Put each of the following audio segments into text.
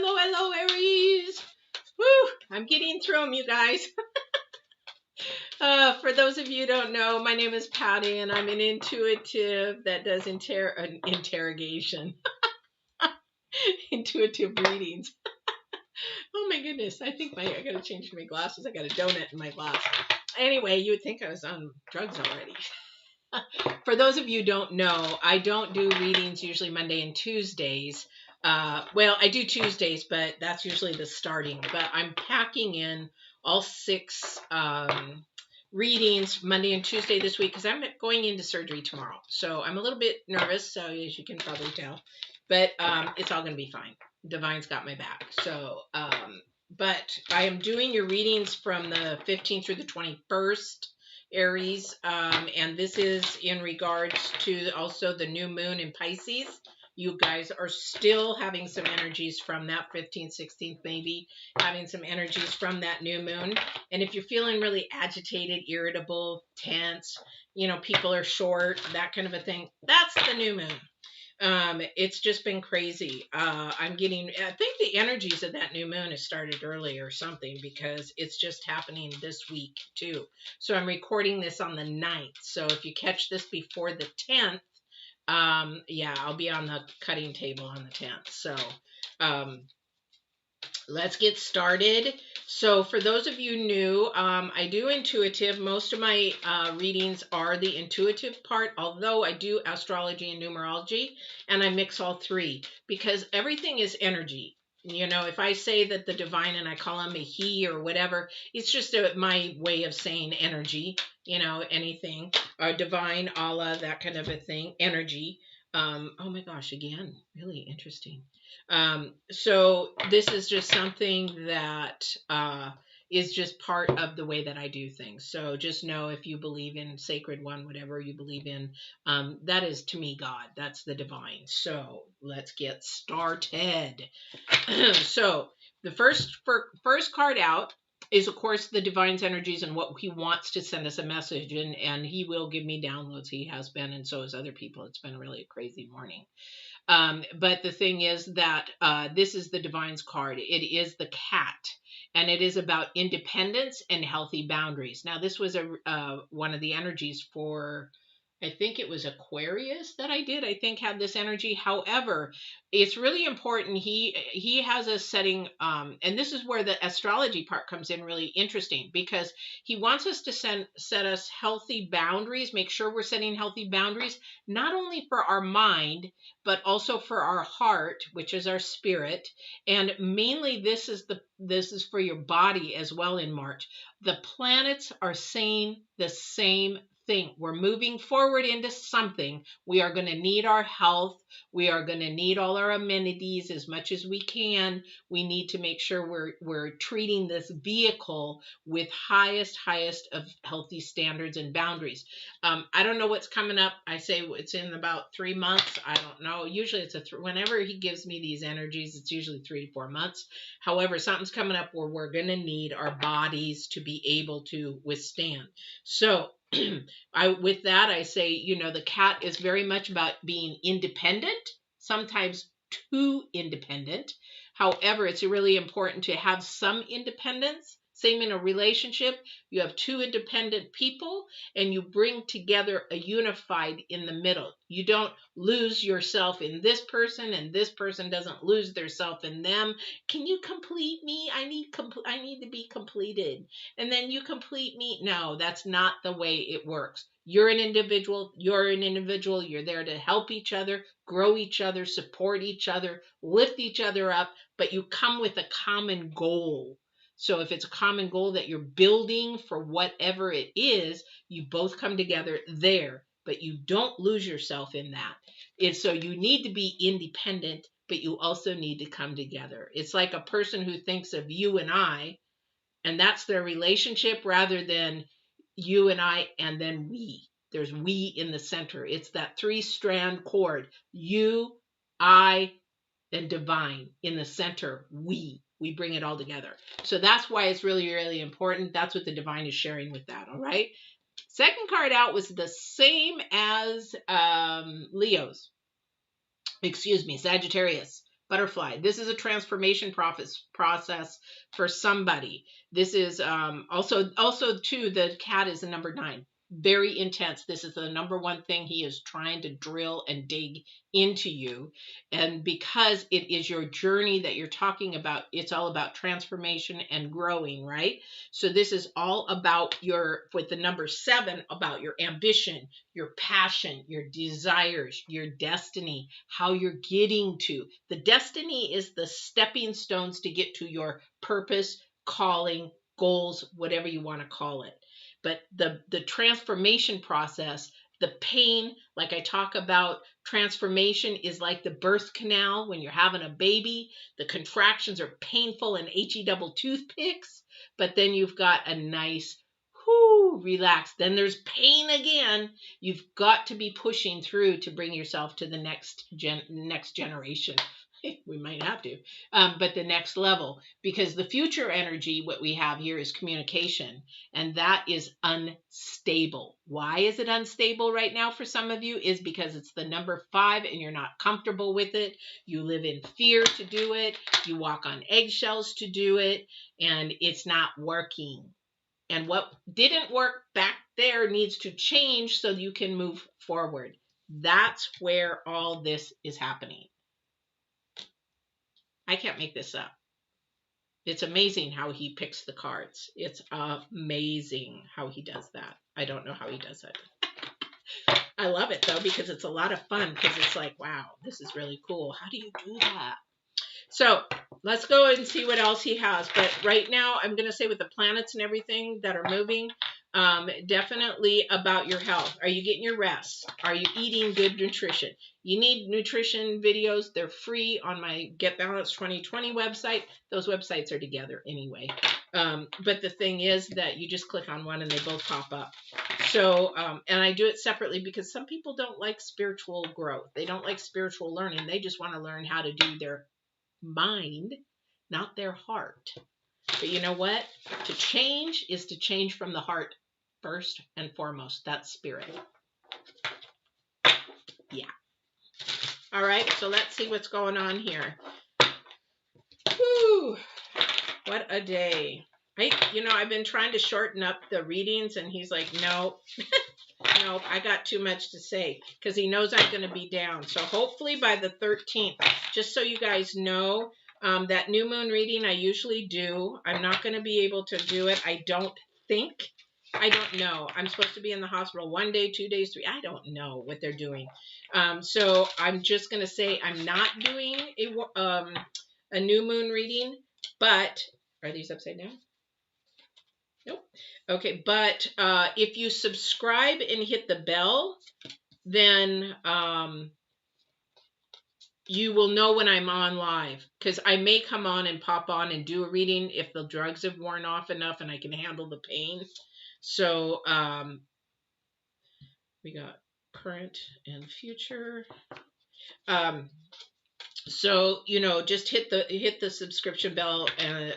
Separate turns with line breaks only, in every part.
Hello, hello, Aries. Woo! I'm getting through them, you guys. For those of you who don't know, my name is Patti, and I'm an intuitive that does interrogation. Intuitive readings. Oh my goodness. I think I got to change my glasses. I got a donut in my glass. Anyway, you would think I was on drugs already. For those of you who don't know, I don't do readings usually Monday and Tuesdays. Well, I do Tuesdays, but that's usually the starting. But I'm packing in all 6 readings Monday and Tuesday this week because I'm going into surgery tomorrow. So I'm a little bit nervous, so as you can probably tell. But it's all going to be fine. Divine's got my back. So, but I am doing your readings from the 15th through the 21st. Aries, and this is in regards to also the new moon in Pisces. You guys are still having some energies from that 15th, 16th, maybe having some energies from that new moon. And if you're feeling really agitated, irritable, tense, you know, people are short, that kind of a thing, that's the new moon. It's just been crazy. I think the energies of that new moon has started early or something because it's just happening this week too. So I'm recording this on the 9th. So if you catch this before the 10th, yeah, I'll be on the cutting table on the 10th. So, let's get started. So for those of you new, I do intuitive. Most of my readings are the intuitive part, although I do astrology and numerology, and I mix all 3 because everything is energy. You know, if I say that the divine and I call him a he or whatever, it's just my way of saying energy, you know, anything, or divine, Allah, that kind of a thing, energy. Oh my gosh, again, really interesting. So this is just something that is just part of the way that I do things. So just know if you believe in sacred one, whatever you believe in, that is to me God. That's the divine. So let's get started. So the first card out is, of course, the divine's energies and what he wants to send us a message, and he will give me downloads. He has been, and so has other people. It's been really a crazy morning. But the thing is that this is the divine's card. It is the cat, and it is about independence and healthy boundaries. Now, this was one of the energies for, I think it was Aquarius that I think had this energy. However, it's really important. He has a setting, and this is where the astrology part comes in really interesting, because he wants us to set us healthy boundaries, make sure we're setting healthy boundaries, not only for our mind, but also for our heart, which is our spirit. And mainly this is for your body as well in March. The planets are saying the same thing. We're moving forward into something. We are going to need our health. We are going to need all our amenities as much as we can. We need to make sure we're treating this vehicle with highest of healthy standards and boundaries. I don't know what's coming up. I say it's in about 3 months. I don't know. Usually it's whenever he gives me these energies, it's usually 3 to 4 months. However, something's coming up where we're going to need our bodies to be able to withstand. So with that, I say, you know, the cat is very much about being independent, sometimes too independent. However, it's really important to have some independence. Same in a relationship. You have 2 independent people and you bring together a unified in the middle. You don't lose yourself in this person and this person doesn't lose their self in them. Can you complete me? I need to be completed. And then you complete me. No, that's not the way it works. You're an individual. You're there to help each other, grow each other, support each other, lift each other up, but you come with a common goal. So if it's a common goal that you're building for whatever it is, you both come together there, but you don't lose yourself in that. So you need to be independent, but you also need to come together. It's like a person who thinks of you and I, and that's their relationship, rather than you and I and then we. There's we in the center. It's that 3-strand cord. You, I, and divine in the center. We bring it all together. So that's why it's really, really important. That's what the divine is sharing with that. All right. Second card out was the same as Sagittarius. Butterfly. This is a transformation process for somebody. This is also too, the cat is the number 9. Very intense. This is the number one thing he is trying to drill and dig into you. And because it is your journey that you're talking about, it's all about transformation and growing, right? So this is all about with the number 7, about your ambition, your passion, your desires, your destiny, how you're getting to. The destiny is the stepping stones to get to your purpose, calling, goals, whatever you want to call it. But the transformation process, the pain, like I talk about, transformation is like the birth canal when you're having a baby. The contractions are painful and HE double toothpicks, but then you've got a nice, relax. Then there's pain again. You've got to be pushing through to bring yourself to the next generation. We might have to, but the next level, because the future energy, what we have here is communication, and that is unstable. Why is it unstable right now for some of you? Is because it's the number 5 and you're not comfortable with it. You live in fear to do it. You walk on eggshells to do it, and it's not working. And what didn't work back there needs to change so you can move forward. That's where all this is happening. I can't make this up. It's amazing how he picks the cards. It's amazing how he does that. I don't know how he does it. I love it, though, because it's a lot of fun, because it's like, wow, this is really cool. How do you do that? So let's go and see what else he has. But right now, I'm going to say with the planets and everything that are moving, definitely about your health. Are you getting your rest? Are you eating good nutrition? You need nutrition videos. They're free on my Get Balance 2020 website. Those websites are together anyway. But the thing is that you just click on one and they both pop up. So, and I do it separately because some people don't like spiritual growth. They don't like spiritual learning. They just want to learn how to do their mind, not their heart. But you know what? To change is to change from the heart first and foremost. That's spirit. Yeah. All right, so let's see what's going on here. Whew. What a day. I've been trying to shorten up the readings, and he's like, no, no, I got too much to say, because he knows I'm going to be down. So hopefully by the 13th, just so you guys know, that new moon reading I usually do. I'm not going to be able to do it. I don't know. I'm supposed to be in the hospital 1 day, 2 days, 3. I don't know what they're doing. So I'm just going to say I'm not doing a new moon reading, but are these upside down? Nope. Okay, but if you subscribe and hit the bell, then you will know when I'm on live, because I may come on and pop on and do a reading if the drugs have worn off enough and I can handle the pain. So we got current and future. So, just hit the subscription bell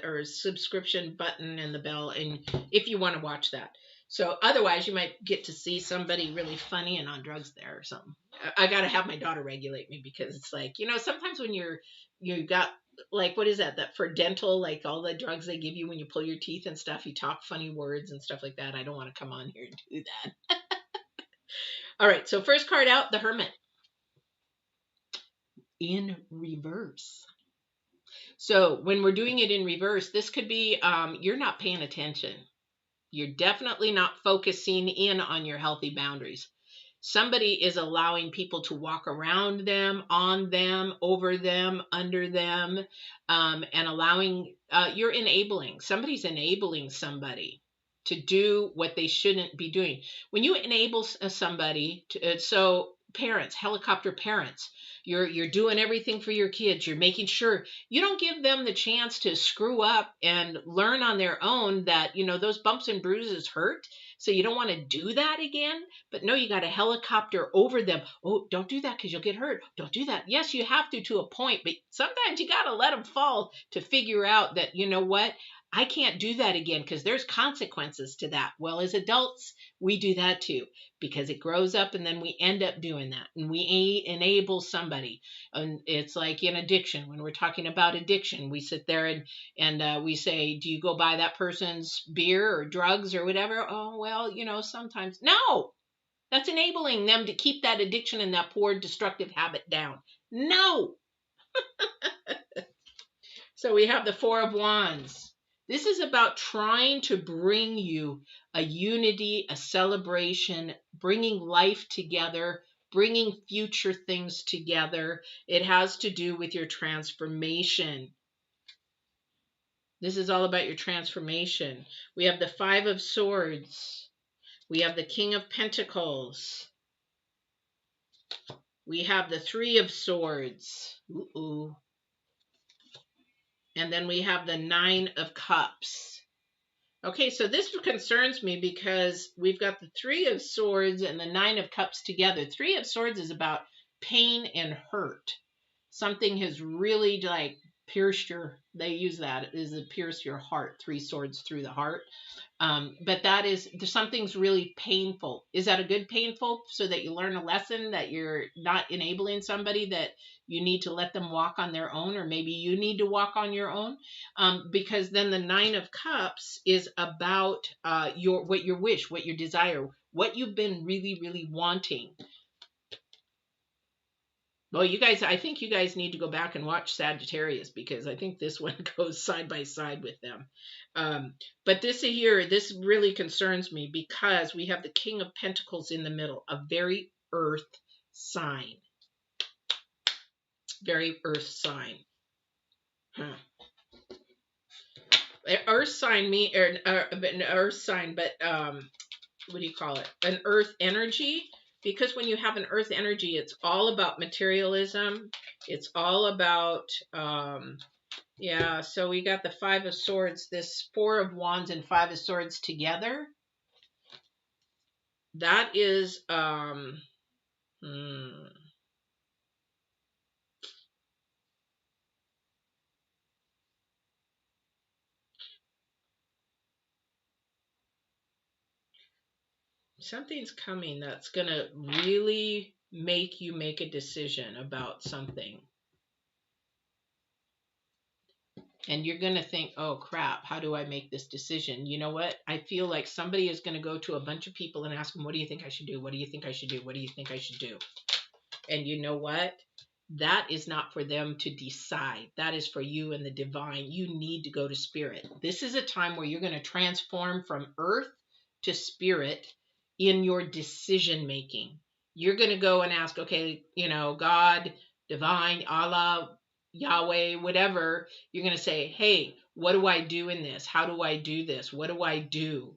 or subscription button and the bell, and if you want to watch that. So otherwise you might get to see somebody really funny and on drugs there or something. I got to have my daughter regulate me, because it's like, sometimes when you got, like, what is that for dental, like all the drugs they give you when you pull your teeth and stuff, you talk funny words and stuff like that. I don't want to come on here and do that. All right. So first card out, the Hermit. In reverse. So when we're doing it in reverse, this could be you're not paying attention. You're definitely not focusing in on your healthy boundaries. Somebody is allowing people to walk around them, on them, over them, under them, and allowing, you're enabling. Somebody's enabling somebody to do what they shouldn't be doing. When you enable somebody, so parents, helicopter parents, you're doing everything for your kids. You're making sure you don't give them the chance to screw up and learn on their own that, those bumps and bruises hurt. So you don't want to do that again. But no, you got a helicopter over them. Oh, don't do that because you'll get hurt. Don't do that. Yes, you have to a point, but sometimes you got to let them fall to figure out that, you know what? I can't do that again because there's consequences to that. Well, as adults, we do that too because it grows up and then we end up doing that and we enable somebody. And it's like in addiction, when we're talking about addiction, we sit there and we say, do you go buy that person's beer or drugs or whatever? Oh, well, sometimes. No, that's enabling them to keep that addiction and that poor destructive habit down. No. So we have the Four of Wands. This is about trying to bring you a unity, a celebration, bringing life together, bringing future things together. It has to do with your transformation. This is all about your transformation. We have the Five of Swords. We have the King of Pentacles. We have the Three of Swords. Ooh. And then we have the Nine of Cups. Okay, so this concerns me because we've got the Three of Swords and the Nine of Cups together. Three of Swords is about pain and hurt. Something has really pierced they use that, is to pierce your heart. Three swords through the heart. But something's really painful. Is that a good painful so that you learn a lesson that you're not enabling somebody, that you need to let them walk on their own, or maybe you need to walk on your own? Because then the Nine of Cups is about what your wish, what your desire, what you've been really, really wanting. Well, I think you guys need to go back and watch Sagittarius because I think this one goes side by side with them. But this really concerns me because we have the King of Pentacles in the middle, a very earth sign. Very earth sign. Earth sign, an earth sign, but what do you call it? An earth energy. Because when you have an earth energy, it's all about materialism. It's all about, so we got the Five of Swords, this Four of Wands and Five of Swords together. That is, something's coming that's going to really make you make a decision about something. And you're going to think, oh, crap, how do I make this decision? You know what? I feel like somebody is going to go to a bunch of people and ask them, what do you think I should do? What do you think I should do? What do you think I should do? And you know what? That is not for them to decide. That is for you and the divine. You need to go to spirit. This is a time where you're going to transform from earth to spirit in your decision making. You're going to go and ask, okay, God, divine, Allah, Yahweh, whatever. You're going to say, hey, what do I do in this? How do I do this? What do I do?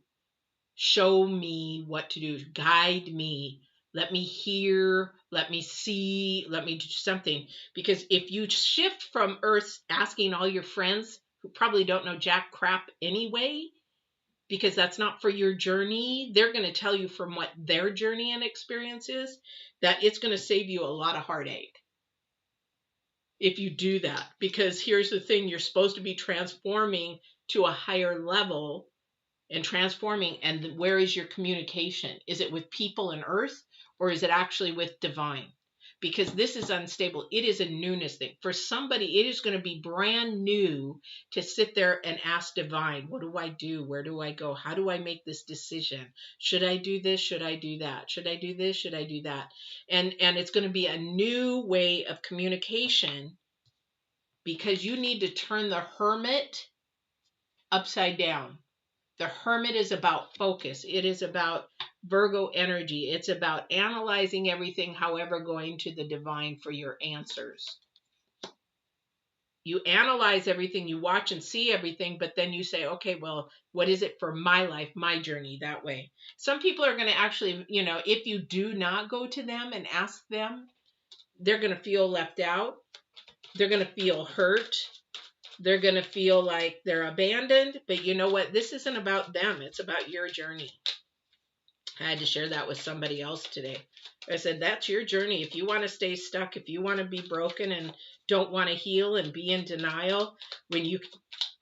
Show me what to do. Guide me. Let me hear. Let me see. Let me do something. Because if you shift from earth asking all your friends who probably don't know jack crap anyway, because that's not for your journey, they're going to tell you from what their journey and experience is, that it's going to save you a lot of heartache if you do that. Because here's the thing, you're supposed to be transforming to a higher level and transforming. And where is your communication? Is it with people and earth, or is it actually with divine? Because this is unstable. It is a newness thing. For somebody, it is going to be brand new to sit there and ask divine, what do I do? Where do I go? How do I make this decision? Should I do this? Should I do that? Should I do this? Should I do that? And it's going to be a new way of communication, because you need to turn the Hermit upside down. The Hermit is about focus. It is about Virgo energy. It's about analyzing everything, however, going to the divine for your answers. You analyze everything, you watch and see everything, but then you say, okay, well, what is it for my life, my journey, that way? Some people are going to actually, if you do not go to them and ask them, they're going to feel left out. They're going to feel hurt. They're going to feel like they're abandoned. But you know what? This isn't about them. It's about your journey. I had to share that with somebody else today. I said, that's your journey. If you want to stay stuck, if you want to be broken and don't want to heal and be in denial, when you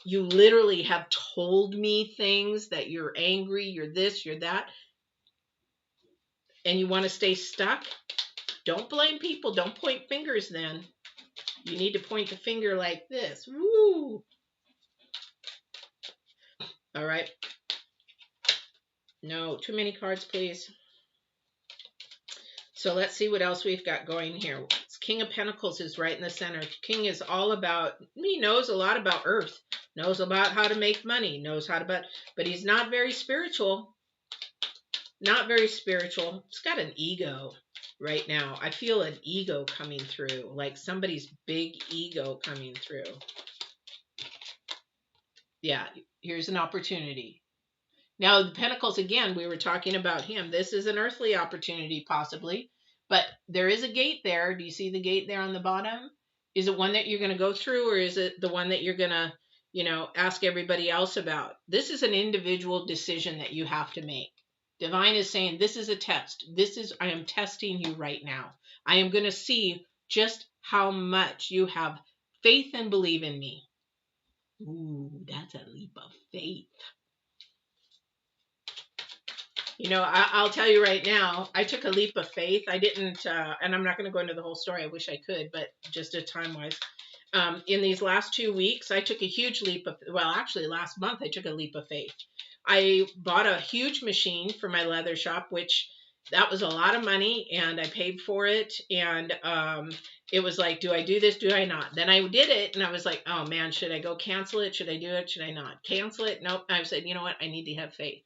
You literally have told me things that you're angry, you're this, you're that, and you want to stay stuck. Don't blame people. Don't point fingers then. You need to point the finger like this. Woo! All right. No, too many cards, please. So let's see what else we've got going here. King of Pentacles is right in the center. King is all about, he knows a lot about earth, knows about how to make money, knows how to, but he's not very spiritual. Not very spiritual. He's got an ego right now. I feel an ego coming through, like somebody's big ego coming through. Yeah, here's an opportunity. Now, the Pentacles, again, we were talking about him. This is an earthly opportunity, possibly. But there is a gate there. Do you see the gate there on the bottom? Is it one that you're going to go through, or is it the one that you're going to, ask everybody else about? This is an individual decision that you have to make. Divine is saying, this is a test. I am testing you right now. I am going to see just how much you have faith and believe in me. Ooh, that's a leap of faith. I'll tell you right now, I took a leap of faith. I didn't, and I'm not going to go into the whole story. I wish I could, but just time-wise. In these last 2 weeks, I took a huge leap of, well, actually last month, I took a leap of faith. I bought a huge machine for my leather shop, which that was a lot of money, and I paid for it. And it was like, do I do this? Do I not? Then I did it, and I was like, oh man, should I go cancel it? Should I do it? Should I not? Cancel it? Nope. I said, you know what? I need to have faith.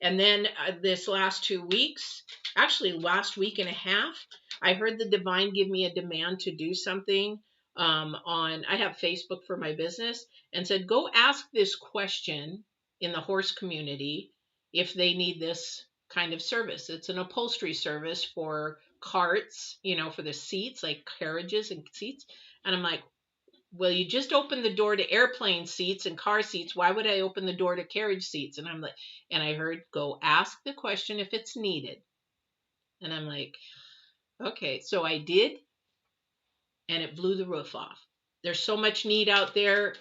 And then this last 2 weeks, actually last week and a half, I heard the divine give me a demand to do something I have Facebook for my business, and said, go ask this question in the horse community if they need this kind of service. It's an upholstery service for carts, for the seats, like carriages and seats. And I'm like, well, you just opened the door to airplane seats and car seats. Why would I open the door to carriage seats? And I'm like, and I heard, go ask the question if it's needed. And I'm like, okay. So I did, and it blew the roof off. There's so much need out there.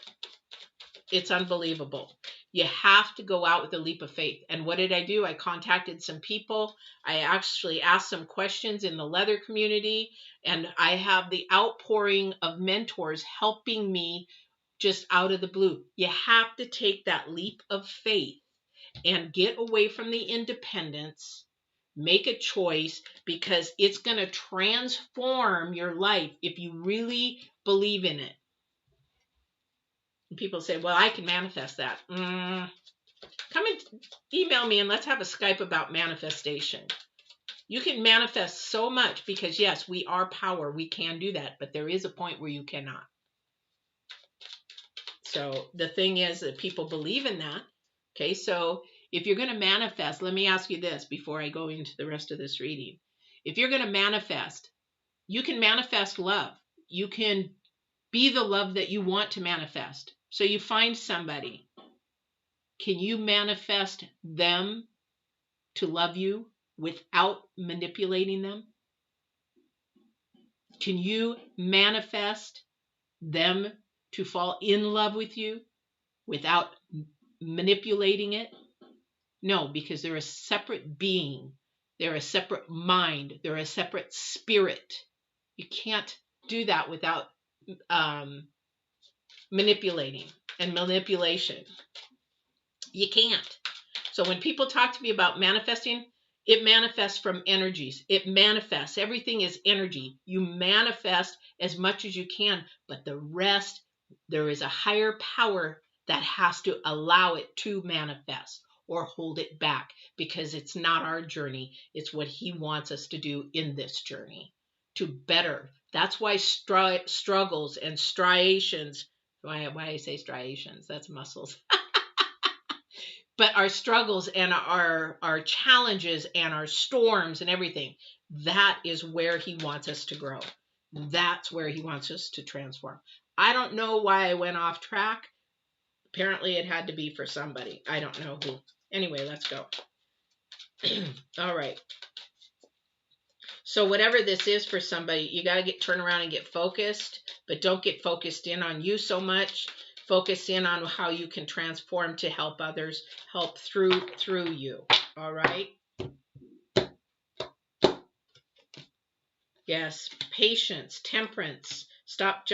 It's unbelievable. You have to go out with a leap of faith. And what did I do? I contacted some people. I actually asked some questions in the leather community, and I have the outpouring of mentors helping me just out of the blue. You have to take that leap of faith and get away from the independence. Make a choice, because it's going to transform your life if you really believe in it. People say, well, I can manifest that. Come and email me and let's have a Skype about manifestation. You can manifest so much, because yes, we are power. We can do that, but there is a point where you cannot. So the thing is that people believe in that. Okay, so if you're going to manifest, let me ask you this before I go into the rest of this reading. If you're going to manifest, you can manifest love. You can be the love that you want to manifest. So you find somebody. Can you manifest them to love you without manipulating them? Can you manifest them to fall in love with you without manipulating it? No, because they're a separate being. They're a separate mind. They're a separate spirit. You can't do that without manipulating and manipulation. You can't. So when people talk to me about manifesting, it manifests from energies. It manifests. Everything is energy. You manifest as much as you can, but the rest, there is a higher power that has to allow it to manifest or hold it back, because it's not our journey. It's what he wants us to do in this journey to better. That's why struggles and striations, why I say striations, that's muscles. But our struggles and our challenges and our storms and everything, that is where he wants us to grow. That's where he wants us to transform. I don't know why I went off track. Apparently it had to be for somebody. I don't know who. Anyway, let's go. All right. So whatever this is for somebody, you got to turn around and get focused, but don't get focused in on you so much. focus in on how you can transform to help others, help through you. All right. Yes, patience, temperance. Stop.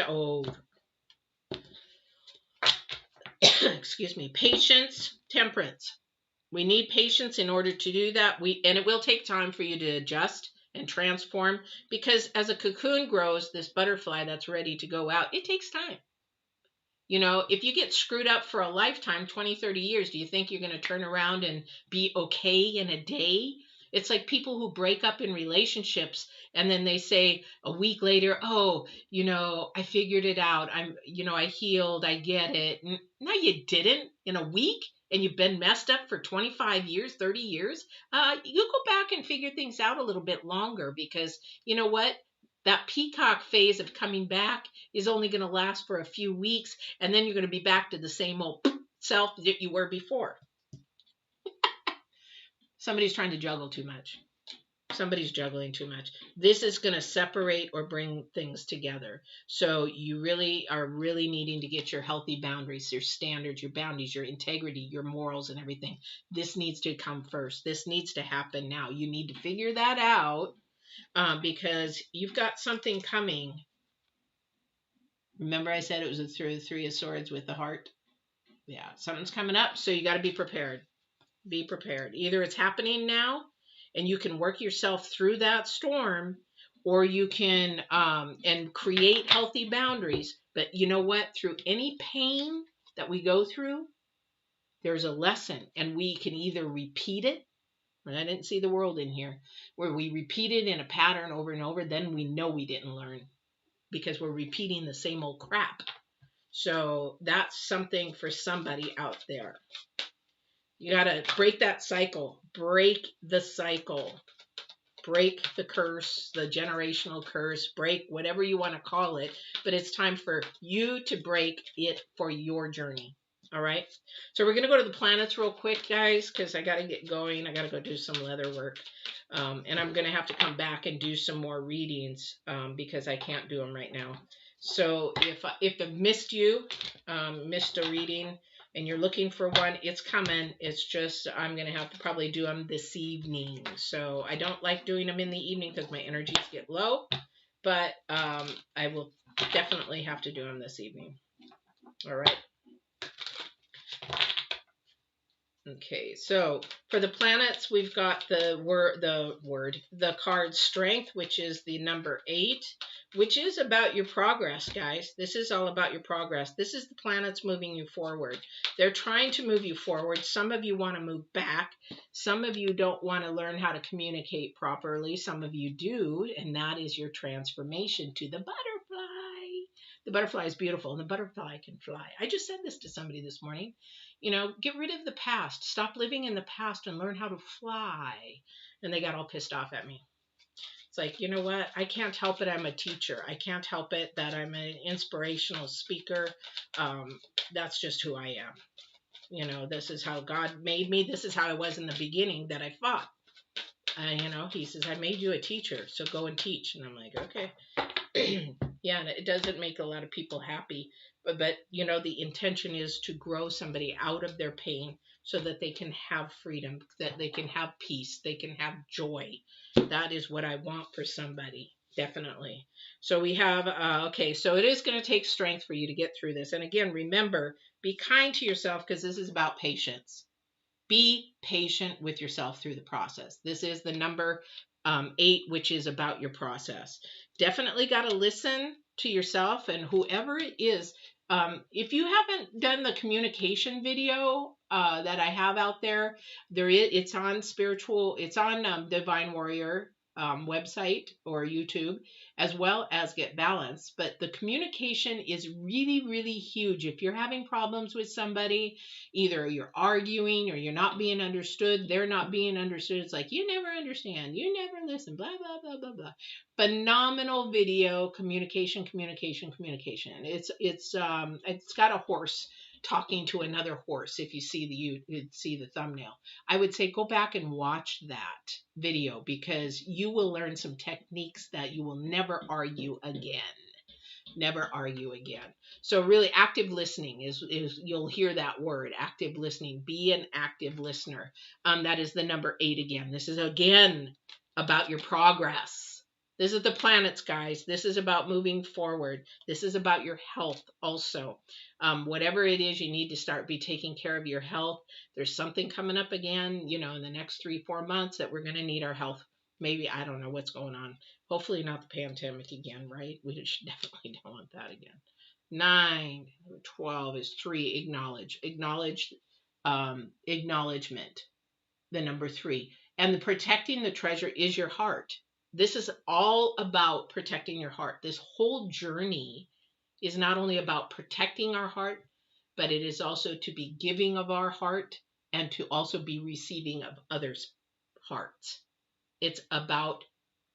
Excuse me. Patience, temperance. We need patience in order to do that. And it will take time for you to adjust and transform, because as a cocoon grows, this butterfly that's ready to go out, it takes time. You know, if you get screwed up for a lifetime, 20, 30 years, do you think you're going to turn around and be okay in a day? It's like people who break up in relationships and then they say a week later, oh, you know, I figured it out. I healed. I get it. No, you didn't. In a week, and you've been messed up for 25 years, 30 years. You go back and figure things out a little bit longer, because you know what? That peacock phase of coming back is only going to last for a few weeks, and then you're going to be back to the same old self that you were before. Somebody's trying to juggle too much. Somebody's juggling too much. This is going to separate or bring things together. So you really are needing to get your healthy boundaries, your standards, your boundaries, your integrity, your morals, and everything. This needs to come first. This needs to happen now. You need to figure that out, because you've got something coming. Remember I said it was the Three of Swords with the heart? Yeah, something's coming up, so you got to be prepared. Be prepared. Either it's happening now and you can work yourself through that storm, or you can and create healthy boundaries. But you know what? Through any pain that we go through, there's a lesson, and we can either repeat it. And I didn't see the world in here, where we repeat it in a pattern over and over, then we know we didn't learn, because we're repeating the same old crap. So that's something for somebody out there. You got to break that cycle. Break the cycle. Break the curse, the generational curse, break whatever you want to call it. But it's time for you to break it for your journey. All right. So we're going to go to the planets real quick, guys, because I got to get going. I got to go do some leather work. And I'm going to have to come back and do some more readings, because I can't do them right now. So if I've missed missed a reading, and you're looking for one, it's coming. It's just I'm going to have to probably do them this evening. So I don't like doing them in the evening because my energies get low. But I will definitely have to do them this evening. All right. Okay, so for the planets, we've got the card Strength, which is the number 8, which is about your progress, guys. This is all about your progress. This is the planets moving you forward. They're trying to move you forward. Some of you want to move back. Some of you don't want to learn how to communicate properly. Some of you do, and that is your transformation to the butterfly. The butterfly is beautiful, and the butterfly can fly. I just said this to somebody this morning. You know, get rid of the past. Stop living in the past and learn how to fly. And they got all pissed off at me. It's like, you know what? I can't help it. I'm a teacher. I can't help it that I'm an inspirational speaker. That's just who I am. You know, this is how God made me. This is how I was in the beginning, that I fought. You know, he says, I made you a teacher, so go and teach. And I'm like, okay. Yeah, and it doesn't make a lot of people happy. But you know, the intention is to grow somebody out of their pain so that they can have freedom, that they can have peace, they can have joy. That is what I want for somebody, definitely. So we have, okay, so it is going to take strength for you to get through this. And again, remember, be kind to yourself, because this is about patience. Be patient with yourself through the process. This is the number 8, which is about your process. Definitely got to listen to yourself, and whoever it is. If you haven't done the communication video that I have out there, it's on Divine Warrior website or YouTube, as well as Get Balanced. But the communication is really, really huge. If you're having problems with somebody, either you're arguing or you're not being understood, they're not being understood. It's like, you never understand, you never listen, blah, blah, blah, blah, blah. Phenomenal video, communication. It's got a horse talking to another horse. If you see the thumbnail, I would say go back and watch that video, because you will learn some techniques that you will never argue again. Never argue again. So really active listening is you'll hear that word, active listening. Be an active listener. That is the number 8 again. This is again about your progress. This is the planets, guys. This is about moving forward. This is about your health also. Whatever it is, you need to start be taking care of your health. There's something coming up again, you know, in the next 3-4 months that we're going to need our health. Maybe, I don't know what's going on. Hopefully not the pandemic again, right? We should definitely don't want that again. 9, 12 is 3, acknowledge. Acknowledgement, the number 3. And the protecting the treasure is your heart. This is all about protecting your heart. This whole journey is not only about protecting our heart, but it is also to be giving of our heart and to also be receiving of others' hearts. It's about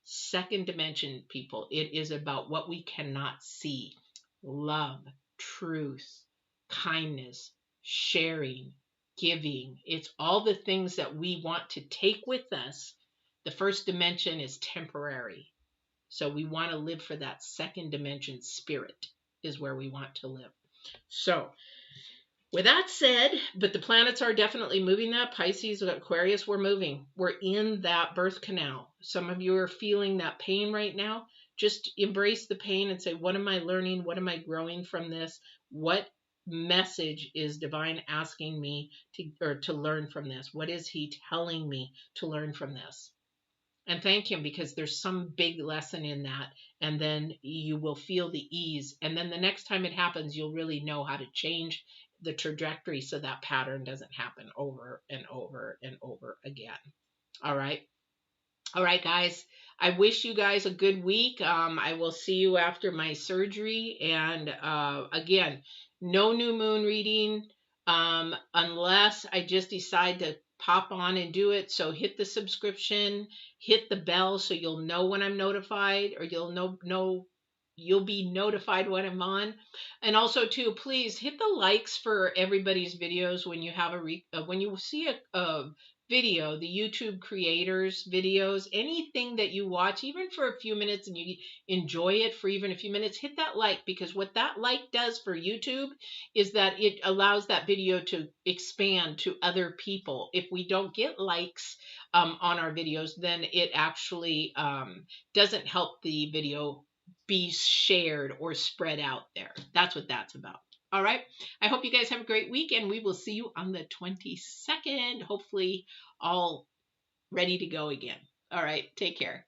second dimension, people. It is about what we cannot see. Love, truth, kindness, sharing, giving. It's all the things that we want to take with us. The first dimension is temporary. So we want to live for that second dimension spirit is where we want to live. So with that said, but the planets are definitely moving that. Pisces, Aquarius, we're moving. We're in that birth canal. Some of you are feeling that pain right now. Just embrace the pain and say, what am I learning? What am I growing from this? What message is divine asking me to learn from this? What is he telling me to learn from this? And thank him, because there's some big lesson in that. And then you will feel the ease. And then the next time it happens, you'll really know how to change the trajectory so that pattern doesn't happen over and over and over again. All right. All right, guys. I wish you guys a good week. I will see you after my surgery. And again, no new moon reading unless I just decide to pop on and do it. So hit the subscription, hit the bell so you'll know when I'm notified, or you'll be notified when I'm on. And also too, please hit the likes for everybody's videos when you have when you see a video, the YouTube creators videos, anything that you watch, even for a few minutes, and you enjoy it for even a few minutes, hit that like, because what that like does for YouTube is that it allows that video to expand to other people. If we don't get likes on our videos, then it actually doesn't help the video be shared or spread out there. That's what that's about. All right. I hope you guys have a great week, and we will see you on the 22nd. Hopefully all ready to go again. All right. Take care.